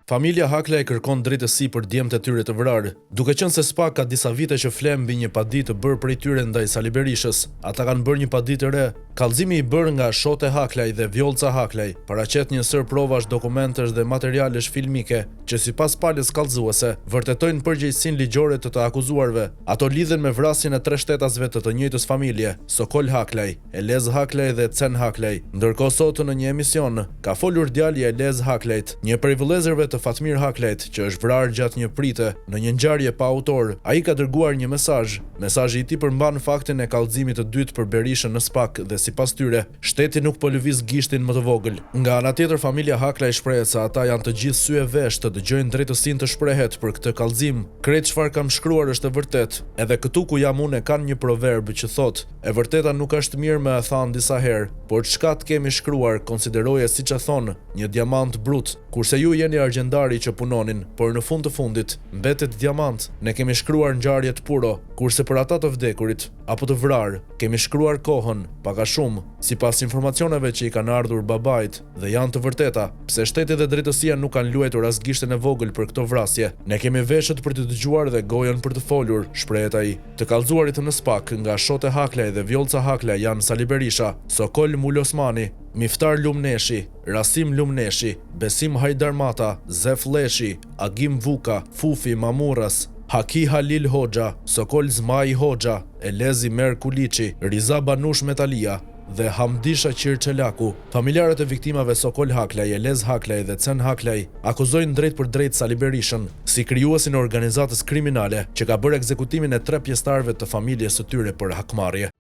Familja Haklaj kërkon drejtësi për djemtë e tyre të vrarë. Duke qenë se SPAK ka disa vite që flet mbi një paditë të bërë prej tyre ndaj Sali Berishës, ata kanë bërë një paditë të re. Kallëzimi i bërë nga Shote Haklaj dhe Vjollca Haklaj paraqet një sër provash, dokumentesh dhe materialesh filmike që sipas palës kallëzuese vërtetojnë përgjegjësinë ligjore të akuzuarve. Ato lidhen me vrasjen e 3 shtetasve të njëjtës familje, Sokol Haklaj, Elez Haklaj dhe Cen Haklaj. Ndërkohë sot në një emision ka folur djali i Elez Haklajt, një prej vëllezërve të Fatmir Haklajt, që është vrarë gjatë një prite në një ngjarje pa autor. Ai ka dërguar një mesazh. Mesazhi i tij përmban faktin e kallëzimit të dytë për Berishën në SPAK dhe sipas tyre, shteti nuk po lëviz gishtin më të vogël. Nga ana tjetër, familja Haklaj shprehet se ata janë të gjithë sy e vesh të dëgjojnë drejtësinë të shprehet për këtë kallëzim. Krejt çfarë kam shkruar është e vërtet. Edhe këtu ku jam unë kanë një proverb që thotë: e vërteta nuk është mirë me e thanë disa herë, por çka të kemi shkruar konsideroje siç e thonë, një diamant brut. Kurse ju jeni argjendari që punonin, por në fund të fundit mbetet diamant. Ne kemi shkruar ngjarje të puro, kurse për ata të vdekurit apo të vrarë kemi shkruar kohën, pak a shumë, sipas informacioneve që i kanë ardhur babait dhe janë të vërteta. Pse shteti dhe drejtësia nuk kanë luajtur as gishtin e vogël për këto vrasje? Ne kemi veshët për të dëgjuar dhe gojën për të folur, shprehet ai. Të kallëzuarit në SPAK nga Shote Haklaj dhe Vjollca Haklaj janë Sali Berisha, Sokol Mul Osmani, Miftar Lumneshi, Rasim Lumneshi, Besim Hajdarmata, Zef Leshi, Agim Vuka, Fufi Mamurras, Haki Halil Hoxha, Sokol Zmai Hoxha, Elezi Merkuliçi, Riza Banush Metalia dhe Hamdisha Qirçelaku. Familjarët e viktimave Sokol Haklaj, Elez Haklaj dhe Cen Haklaj akuzojnë drejt për drejt Sali Berishën si krijuesin e organizatës kriminale që ka bërë ekzekutimin e 3 pjesëtarëve të familjes së tyre për hakmarrje.